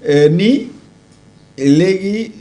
nii léegi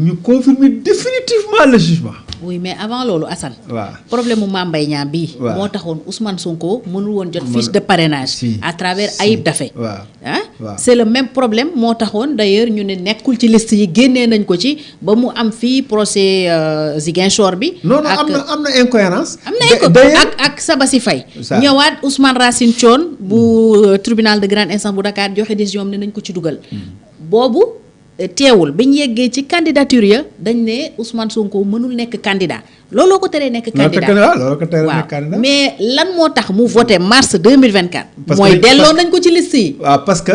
ñu confirmer définitivement le jugement. oui mais avant loolu Assane. waaw problème mu Mame Mbaye Niang bii. waaw moo taxoon Ousmane Sonko mënul woon jot fiche de parrainage. si à travers Ayib Daffé. waaw waaw c'est le même problème moo taxoon d'ailleurs ñu ne nekkul ci liste yi génnee nañ ko ci ba mu am fii procès Ziguinchor bi. non am na incohérence. am na ak Sabassi Faye. ñëwaat Ousmane Racine Thion bu tribunal de grande instance bu Dakar joxe décision am ne nañ ko ci dugal. boobu. teewul bi ñu yeggee ci candidature ya dañ ne Ousmane Sonko mënul nekk candidat looloo ko teree nekk candidat waaw mais lan moo tax mu voté mars 2024. mooy delloo nañ ko ci liste yi. waaw parce que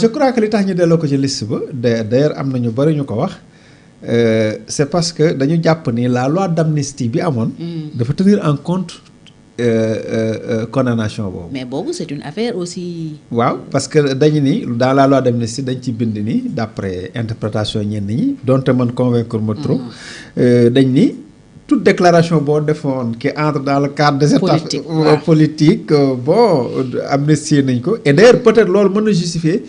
je crois que li tax ñu delloo ko ci liste ba d'ailleurs am na ñu bari ñu ko wax c'est parce que dañu jàpp ni la loi d'amnistie bi amoon. dafa tenir en compte. Condamnation boobu. mais boobu c'est une affaire aussi. waaw parce que dañu ni dans la loi d'amnistie dañ ci bind ni d'après interprétation ñenn ñi donte man convaincre ma trop. dañ ni toute déclaration boo defoon qui entre dans le cadre des états politiques bon amnistie nañ ko et d'ailleurs peut-être loolu mën na justifier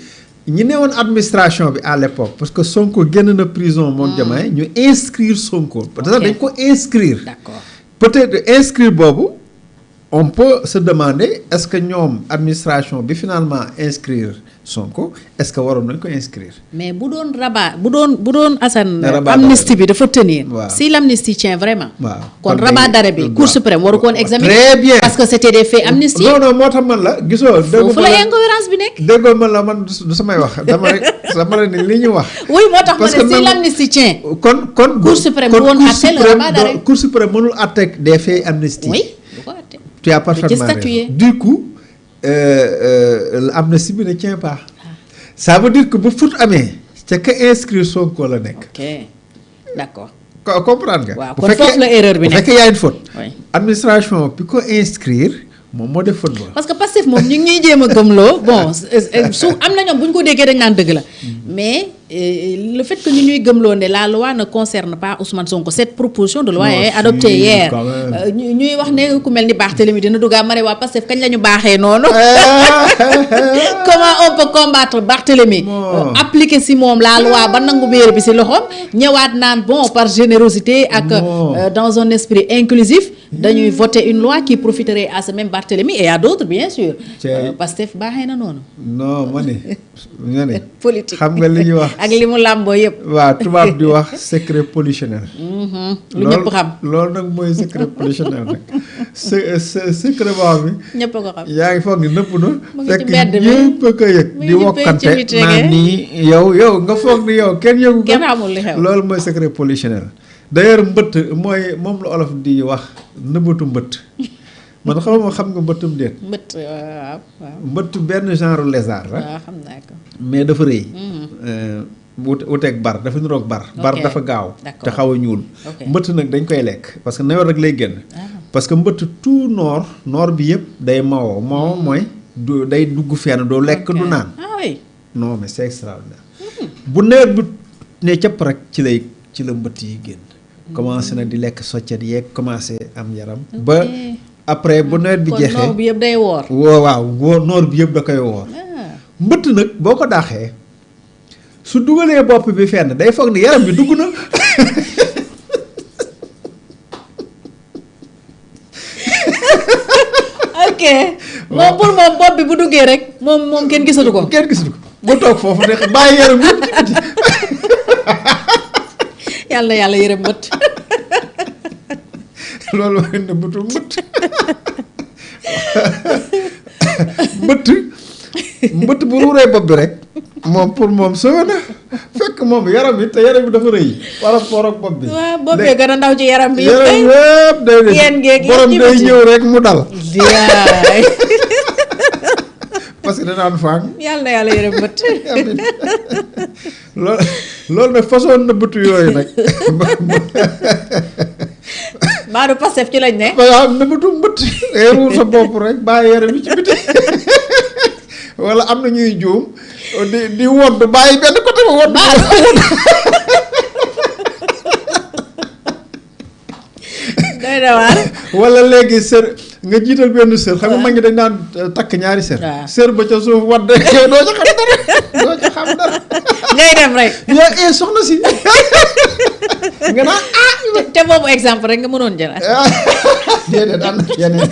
ñi ne woon administration bi à l'époque parce que Sonko génn na prison moom Diomaye ñu inscrire Sonko. peut-être dañ ko inscrire. d'accord peut-être inscrire boobu. On peut se demander est-ce que ñoom administration bi finalement inscrire Sonko est-ce que waroon nañ ko inscrire. mais bu doon rabat bu doon Assane. amnistie bi dafa tenir. si l'amnistie tient vraiment. waaw kon rabat d'arrêt bi Cour suprême waru ko woon examiner. très bien parce que c'était des faits amnistiés. non moo tax man la gisoo. foofu la incohérence bi nekk. déggoo man la man du samay wax dama rek ni li ñu wax. oui moo tax ma ne si l'amnistie tient. kon Cour suprême bu woon àtte le rabat d'arrêt. Cour suprême mënul àtte des faits amnistie. oui du ko àtte. Tu as parfaitement raison. Du coup l'amnistie bi ne tient pas. Ça veut dire que bu faute amee ca ka inscrire Sonko la nekk. ok d'accord. comprendre nga. waaw kon foofu la erreur bi nekk bu fekkee y a une faute. oui administration bi ko inscrire moom moo def faute ba. parce que Pastef moom ñu ngi ñuy jéem a gëmloo bon su am na ñoom bu ñu ko déggee dañ naan dëgg la mais le fait que ñu ñuy gëmloo ne la loi ne concerne pas Ousmane Sonko cette proposition de loi est adoptée hier ñuy wax ne ku mel ni Barthélémy dina duggaa ma ne waa Pastef kañ la ñu baaxee noonu comment on peut combattre Barthélémy appliquer si moom la loi ba nangu béer bi si loxoom ñëwaat naan bon par générosité ak dans un esprit inclusif dañuy voter une loi qui profiterait à ce même Barthélémy et à d'autres bien sûr Pastef baaxee na noonu non ma ne politique xam nga li ñuy wax ak li mu làmboo yëpp waaw tubaab di wax secret polichinelle lu ñëpp xam loolu nag mooy secret polichinelle nag secret boo xam ni ñëpp ko xam yaa ngi foog ni nëpp na fekk mbedd mi ñëpp a ko yëg di wokkante naan nii yow nga foog ni yow kenn yëgu ko kenn xamul li xew loolu mooy secret polichinelle d'ailleurs mbëtt mooy moom la olof di wax nëbbatu mbëtt man xam nga mbëttum déet. mbëtt waaw. mbëtt benn genre lézard la. waaw xam naa ko. mais dafa rëy. wuteeg bar dafa niroog bar. bar dafa gaaw. te xaw a ñuul. mbëtt nag dañ koy lekk parce que nawet rek lay génn. parce que mbëtt tout noor bi yëpp day mawoo mooy du day dugg fenn doo lekk du naan. ah oui. non mais c'est extraordinaire. bu nawet bi ne cëpp rek ci la mbëtt yi génn. commencé na di lekk soccet yeeg commencé am yaram. ba après bu nawet bi jeexee kon noor bi yëpp day woor. waaw noor bi yëpp da koy woor. mbëtt nag boo ko daaxee su dugalee bopp bi fenn day foog ni yaram bi dugg na. ok moom pour moom bopp bi bu duggee rek moom kenn gisatu ko. kenn gisatu ko bu toog foofu ne bàyyi yaram bi ci biti. yàlla yërëm mbëtt. loolu mooy nëbbatu mbëtt bu ruuree bopp bi rek moom pour moom soo na fekk moom yaram bi te yaram bi dafa rëy par rapport ak bopp bi. waaw bopp bi gën a ndaw ci yaram bi. yëpp day borom day ñëw rek mu dal. parce que danaan fang. yàlla yërëm mbëtt. loolu nag façon nëbbatu yooyu nag. Maodo Pastef ci lañ ne. waaw nëbbatu mbëtt. ruur sa bopp rek bàyyi yaram bi ci biti. wala am na ñuy juum di wodd bàyyi benn côté ba wodd. doy na waar. wala léegi nga jiital benn sër xam nga mag ñi dañ daan takk ñaari sër. sër ba ca suuf wadd yow doo ca xam dara doo ca xam dara. ngay dem rek. yow soxna si. nga naan te boobu exemple rek nga mënoon jël. déedéet am na yeneen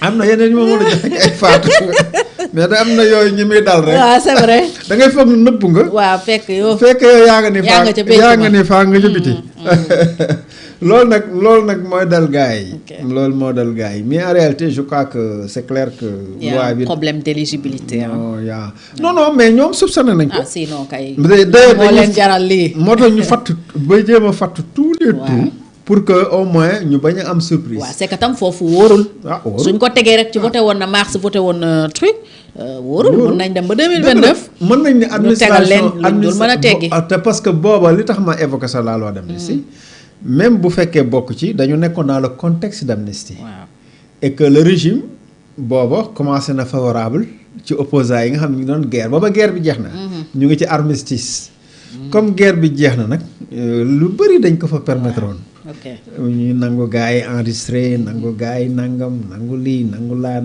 am na yeneen yu ma mën a joxe ay faatu mais da am na yooyu ñi muy dal rek. waaw c'est vrai. da ngay foog ne nëbb nga. waaw fekk yow yaa nga ni faa nga ca biti. loolu nag mooy dal gars yi. loolu moo dal gars yi mais en réalité je crois que c'est clair que. loi bi problème d'éligibilité. non mais ñoom soupçonné nañ ko. sinon kay. moo leen jaral lii. moo tax ñu fatt ba jéem a fatt tous les tout. pour que au moins ñu bañ a am surprise. waaw c'est que tam foofu wóorul. wóorul suñ ko tegee rek ci voté woon na mars voté woon na truc. wóorul mën nañ dem ba 2029. mën nañ ne administration ñu mën a teggi. te parce que booba li tax ma évoqué ça la loi d'amnistie même bu fekkee bokk ci dañu nekkoon dans le contexte d'amnistie. waaw et que le régime booba commencé na favorable ci opposants yi nga xam ne ñu ngi doon guerre booba guerre bi jeex na. ñu ngi ci armistice. comme guerre bi jeex na nag lu bëri dañ ko fa permettre woon. ok ñu nangu gars yi enregistré nangu gars yi nangam nangu lii nangu laa.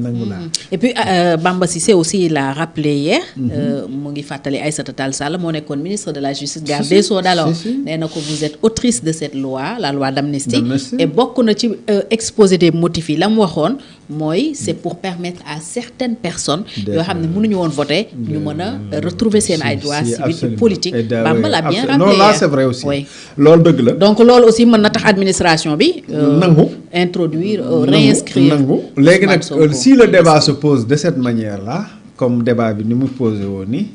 et puis Bamba Cissé aussi l'a rappelé hier. mu ngi fàttali Aïssata Tall Sall moo nekkoon ministre de la justice garde des Sceaux d'alors. nee na ko vous êtes autrice de cette loi la loi d'amnistie. et bokk na ci exposé des motifs yi la mu waxoon mooy c'est pour permettre à certaines personnes. yoo xam ne mënuñu woon voter ñu mën a retrouver seen ay droits civiques et politiques. Bamba l'a bien rappelé. non là c'est vrai aussi. oui loolu dëgg la. donc loolu aussi mën na tax administration bi. nangu introduire réinscrire. nangu léegi nag si le débat se pose de cette manière là comme débat bi ni mu posé woon nii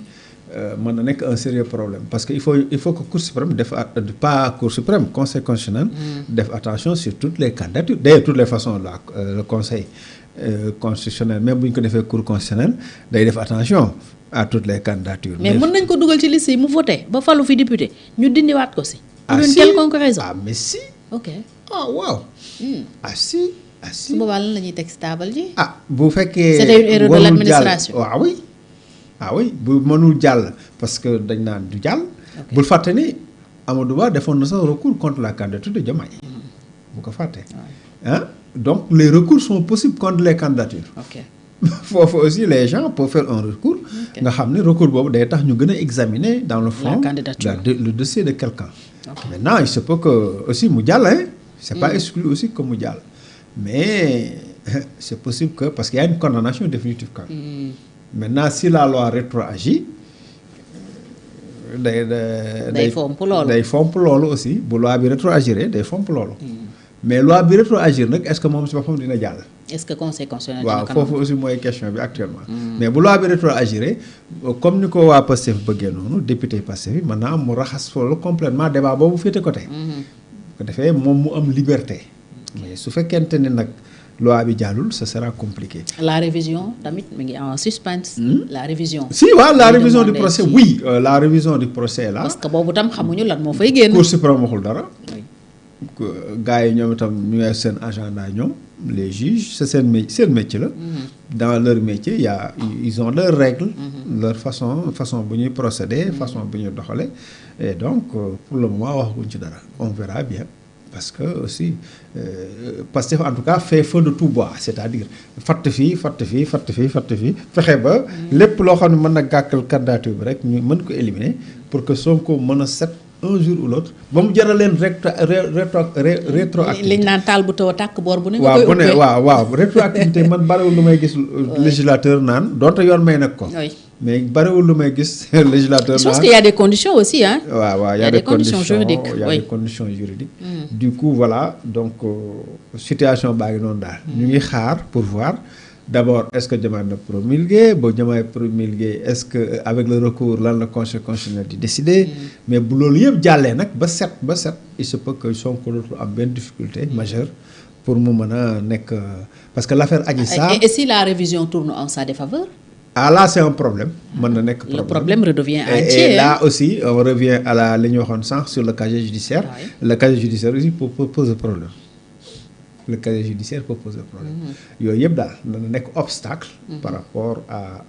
mën na nekk un sérieux problème parce que il faut que Cour suprême pas Cour suprême Conseil constitutionnel. def attention sur toutes les candidatures d'ailleurs toutes les façons là le Conseil constitutionnel même bu ñu ko defee Cour constitutionnelle day def attention à toutes les candidatures. mais mën nañ ko dugal ci liste yi mu voté ba falu fi député ñu dindiwaat ko si. ah pour une si quelconque raison. ah mais si. ok waaw. ah si. su boobaa lan la ñuy teg stable ji. bu fekkee. c'était une erreur de l'administration. oui bu mënul jàll parce que dañ naan du jàll. bul fàtte ni Amadou Ba defoon na sax recours contre la candidature de Diomaye. bu ko fàtte. donc les recours sont possibles contre les candidatures. ok foofu aussi les gens peuvent faire un recours. nga xam ne recours boobu day tax ñu gën a examiner dans le fond. la candidature le dossier de quelqu'un. maintenant il se peut que aussi mu jàll c'est pas exclu aussi que mu jàll. mais c'est possible que parce qu'il y a une condamnation définitive quand même. Maintenant si la loi rétroagit day fomp loolu aussi bu loi bi rétroagiré day fomp loolu. mais loi bi rétroagir nag est-ce que moom si boppam dina jàll. est-ce que conseil constitutionnel waaw foofu aussi mooy question bi actuellement. mais bu loi bi rétroagiré comme ni ko waa Pastef bëggee noonu député Pastef bi maintenant mu raxas loolu complètement débat boobu féete côté. bu ko defee moom mu am liberté. mais su fekkente ne nag loi bi jàllul ce sera compliqué. la révision tamit mi ngi en suspense. la révision. si waaw la révision du procès oui la révision du procès là. parce que boobu tam xamuñu lan moo fay génn. Cour suprême waxul dara. gars yi ñoom itam ñu ngi seen agenda ñoom les juges c'est seen métier la. dans leur métier ils ont leurs règles. leur façon bu ñuy procéder façon bu ñuy doxale et donc pour le moment waxaguñ ci dara on verra bien. parce que aussi Pastef en tout cas fait feu de tout bois c'est-à-dire fatt fii fexe ba lépp loo xam ne mën na gàkkal candidature bi rek ñu mën ko éliminer pour que Sonko mën a set un jour ou l'autre ba mu jaral leen rétroactivité liñ naan taal bu taw a tàkk boor bu ne waaw rétroactivité man bariwul lu may gis législateur naan donte yoon may nag ko mais bariwul lu may gis législateur naan je pense qu'il y a des conditions aussi hein. waaw il y a des conditions juridiques il y a des conditions juridiques du coup voilà donc situation baa ngi noonu daal ñu ngi xaar pour voir d'abord est-ce que Diomaye na promulgué ba Diomaye promulgué est-ce que avec le recours lan la Conseil constitutionnel di décider mais bu loolu yëpp jàllee nag ba set il se peut que Sonko dootul am benn difficulté majeure pour mu mën a nekk parce que l'affaire Adji Sarr et si la révision tourne en sa défaveur. là c'est un problème mën na nekk problème. Le problème redevient entier et là aussi on revient à la li ñu waxoon sànq sur le casier judiciaire. Le casier judiciaire aussi pose problème. Le casier judiciaire peut poser problème. yooyu yëpp daal dana nekk obstacle. par rapport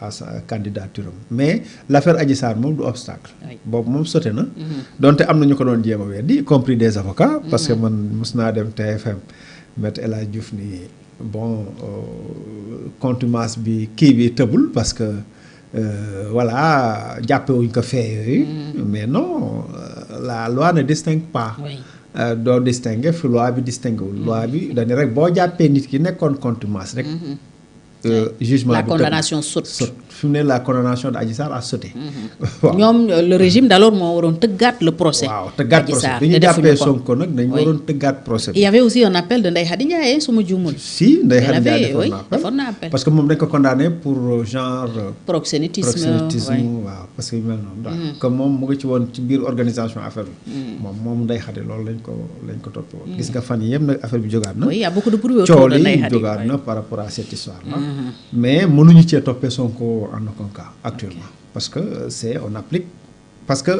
à sa candidature am mais l'affaire Adji Sarr moom du obstacle. boobu moom sote na. donte am na ñu ko doon jéem a weddi y compris des avocats. parce que man mos naa dem TFM Maître El Hadj Diouf ni bon contumace bi kii bi tëbul parce que voilà jàppewuñ ko fee yooyu mais non la loi ne distingue pas doo distinguer fi loi bi distingue wul loi bi dañu rek boo jàppee nit ki nekkoon contumace rek jugement la condamnation saute fi mu ne la condamnation de Adji Sarr a sauté. ñoom le régime d'alors moo waroon tëggaat le procès. waaw tëggaat procès bi ñu jàppee Sonko nag dañu waroon tëggaat procès bi. il y avait aussi un appel de Ndeye Khady Ndiaye su ma juumul. si Ndeye Khady Ndiaye defoon na appel parce que moom dañ ko condamné pour genre. proxénétisme waaw parce que yu mel noonu daal. comme moom mu ngi ci woon ci biir organisation affaire bi. moom Ndeye Khady loolu lañ ko toppee woon. gis nga fan yii yëpp nag affaire bi jógaat na. oui y a beaucoup de bruit autour de Ndeye Khady coow li jógaat na par rapport à cette histoire là. mais mënuñu cee toppee Sonko en aucun cas actuellement parce que on applique parce que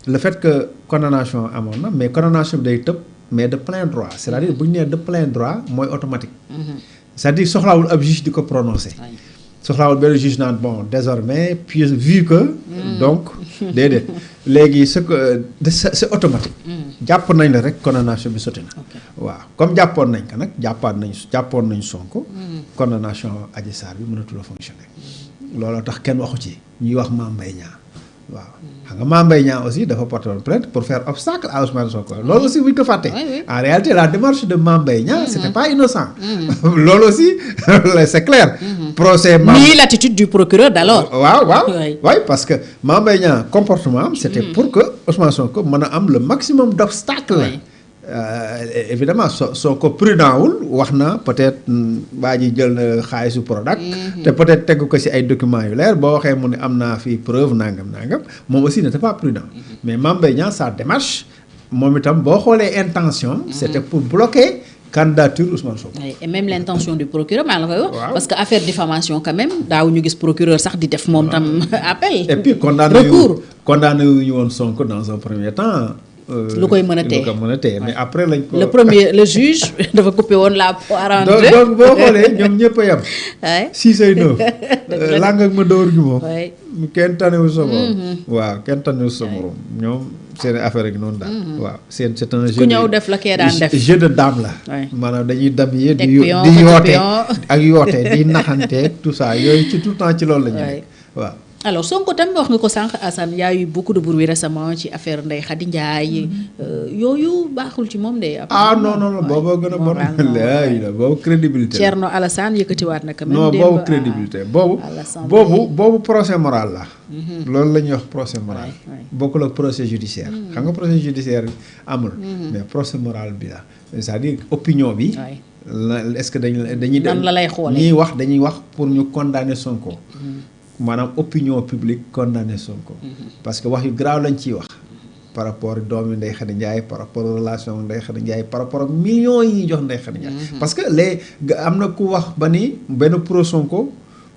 le fait que condamnation amoon na mais condamnation bi day tëb mais de plein droit c'est-à-dire bu ñu nee de plein droit mooy automatique c'est-à-dire soxlaawul ab juge di ko prononcer soxlaawul benn juge naan bon désormais puis vu que donc déedéet léegi c'est automatique jàpp nañ la rek condamnation bi sotti na waaw comme jàppoon nañ ko nag jàppoon nañ Sonko condamnation Adji Sarr bi mënatul a fonctionner looloo tax kenn waxu ci ñuy wax Mame Mbaye Niang waaw xam nga Mame Mbaye Niang aussi dafa porté woon plainte pour faire obstacle à Ousmane Sonko loolu aussi bu ñu ko fàtte en réalité la démarche de Mame Mbaye Niang c'était pas innocent loolu aussi c'est clair procès ni l'attitude du procureur d'alors waaw parce que Mame Mbaye Niang comportement am c'était pour que Ousmane Sonko mën a am le maximum d'obstacles évidemment Sonko prudent wul wax na peut-être waa ji jël na xaalisu Prodac te peut-être tegu ko ci ay documents yu leer boo waxee mu ne am naa fii preuve nangam moom aussi n'était pas prudent mais Mame Mbaye Niang sa démarche moom itam boo xoolee intention c'était pour bloquer candidature Ousmane Sonko. et même l'intention du procureur maa la koy wax parce que affaire diffamation quand même daaw ñu gis procureur sax di def moom tam appel et puis condamné yu ñu woon Sonko dans un premier temps lu koy mën a téye mais après lañ ko. le juge dafa coupé woon la poire en deux. donc boo xoolee ñoom ñëpp a yem. 6-9. lang ak ma dóor gi moom. kenn tanewul sa morom. waaw kenn tanewul sa morom ñoom seen affaire ak noonu daal. waaw c'est un jeu. ku ñëw def la kee daan def jeu de dame la. maanaam dañuy dam yi di yoote ak yoote di naxante tout ça yooyu ci tout le temps ci loolu la ñu nekk waaw. alors Sonko tamit wax nga ko sànq Assane y a eu beaucoup de bruit récemment ci affaire Ndeye Khady Ndiaye yooyu baaxul ci moom de. non booboo gën a bon. la boobu crédibilité la. Thierno Alassane yëkkatiwaat na quand même. non boobu crédibilité boobu procès moral la. loolu la ñuy wax procès moral. bokkul ak procès judiciaire. xam nga procès judiciaire amul. mais procès moral bi la c'est-à-dire opinion bi. est-ce que dañuy. nan la lay xoolee ñiy wax dañuy wax pour ñu condamner Sonko. maanaam opinion publique condamné Sonko parce que wax yu grave lañ ciy wax par rapport ak doomi Ndeye Khady Ndiaye par rapport aux relations Ndeye Khady Ndiaye par rapport ak millions yi ñuy jox Ndeye Khady Ndiaye parce que am na ku wax ba ni benn pro Sonko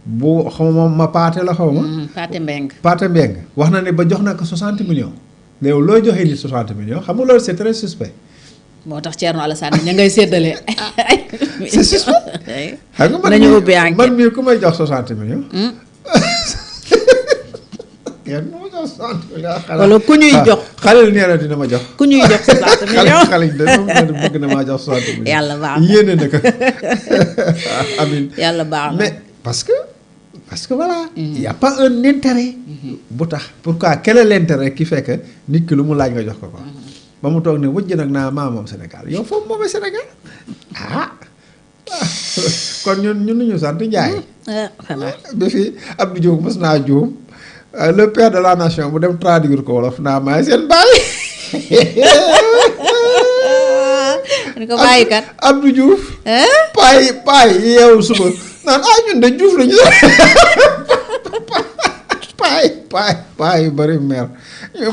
bu xaw ma paate la xaw ma paate mbeng wax na ne ba jox na ko 60 millions léegi looy joxee nit 60 millions xam nga loolu c'est très suspect moo tax Thierno Alassane ña ngay séddale c'est suspect xam nga man mii ku may jox 60 millions wala ku ñuy jox xale nee na dina ma jox ku ñuy jox 60 millions xale de bëgg na maa jox 60 millions yàlla baax na yéene na ko amiin yàlla baax na mais parce que voilà il y a pas un intérêt bu tax pourquoi quel est l'intérêt qui fait que nit ki lu mu laaj nga jox ko ba mu toog ne wëjj nag naa maa moom Sénégal yow foofu moomee Sénégal kon ñun ñu sant Ndiaye xanaa ba fi Abdou Diouf mos naa juum le père de la nation bu dem traduire ko wolof naa maay seen baay. ni ko bàyyi kat Abdou Diouf. paay yeewu suba naan ñun de Diouf lañu paay yu bari mer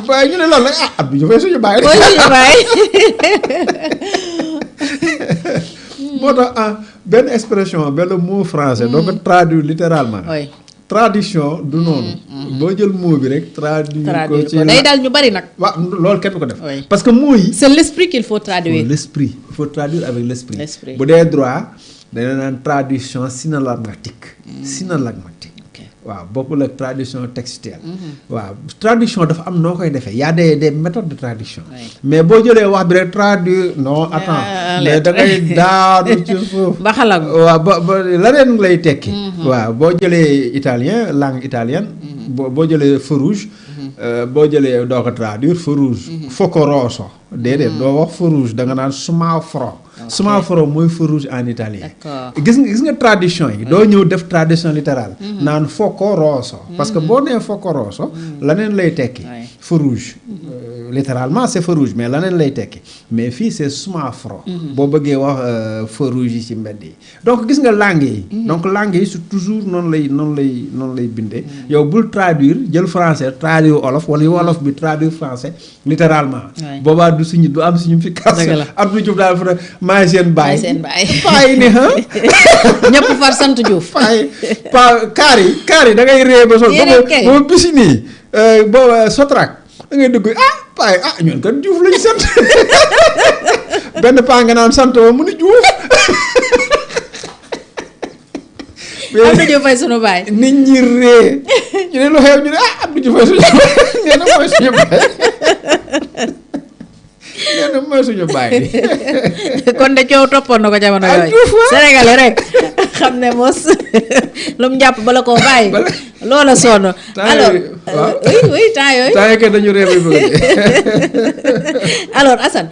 paay ñu ne lan la Abdou Diouf suñu baay. mooy suñu baay. moo tax benn expression benn mot français. doo ko traduire littéralement. tradition du noonu. boo jël mot bi rek. traduire ko ci day daal ñu bari nag. waaw loolu kenn ko def. parce que mots yi. c'est l'esprit qu'il faut traduire. l'esprit il faut traduire avec l'esprit. bu dee droit dañu naan traduction synallagmatique. synallagmatique. waaw bokkul ak traduction textuelle. waaw traduction dafa am noo koy defee y a des méthodes de traduction. mais boo jëlee wax bi rek traduire non attends mais da ngay daanu ci suuf. ba xalaat waaw ba leneen lay tekki. waaw boo jëlee italien langue italienne. boo jëlee feu rouge. boo jëlee doo ko traduire feu rouge. fuoco rosso déedéet doo wax feu rouge da nga naan semaforo. semaforo mooy feu rouge en italien. gis nga traduction yi. doo ñëw def traduction littérale. naan fuoco rosso. parce que boo nee fuoco rosso. leneen lay tekki. feu rouge. littéralement c'est feu rouge mais leneen lay tekki mais fii c'est semaforo. boo bëggee wax feu rouge yi ci mbedd yi. donc gis nga langue yi. donc langue yi c'est toujours noonu lay bindee. yow bul traduire jël français traduire wolof wala wolof bi traduire français littéralement. boobaa du am signification. Abdou Diouf daal fa maay seen baay. paay ni ha. ñëpp far sant Diouf. kaar yi da ngay ree ba sol. ba bisi nii boo Sotrac da ngay dugg paay ñun kat Diouf lañu sant benn paa nga naan sant wa mu ni Diouf. Abdou Diouf fay sunu baay. nit ñi ree ñu ne lu xew ñu ne Abdou Diouf fay suñu nee na mooy suñu baay nee na mooy suñu baay. kon de coow toppoon na ko jamono yooyu. Sénégalais rek xam ne mos lu mu jàpp bala koo bàyyi. loola sonn. alors oui temps yooyu. temps yooyu dañu réew mi bëgg. alors Assane.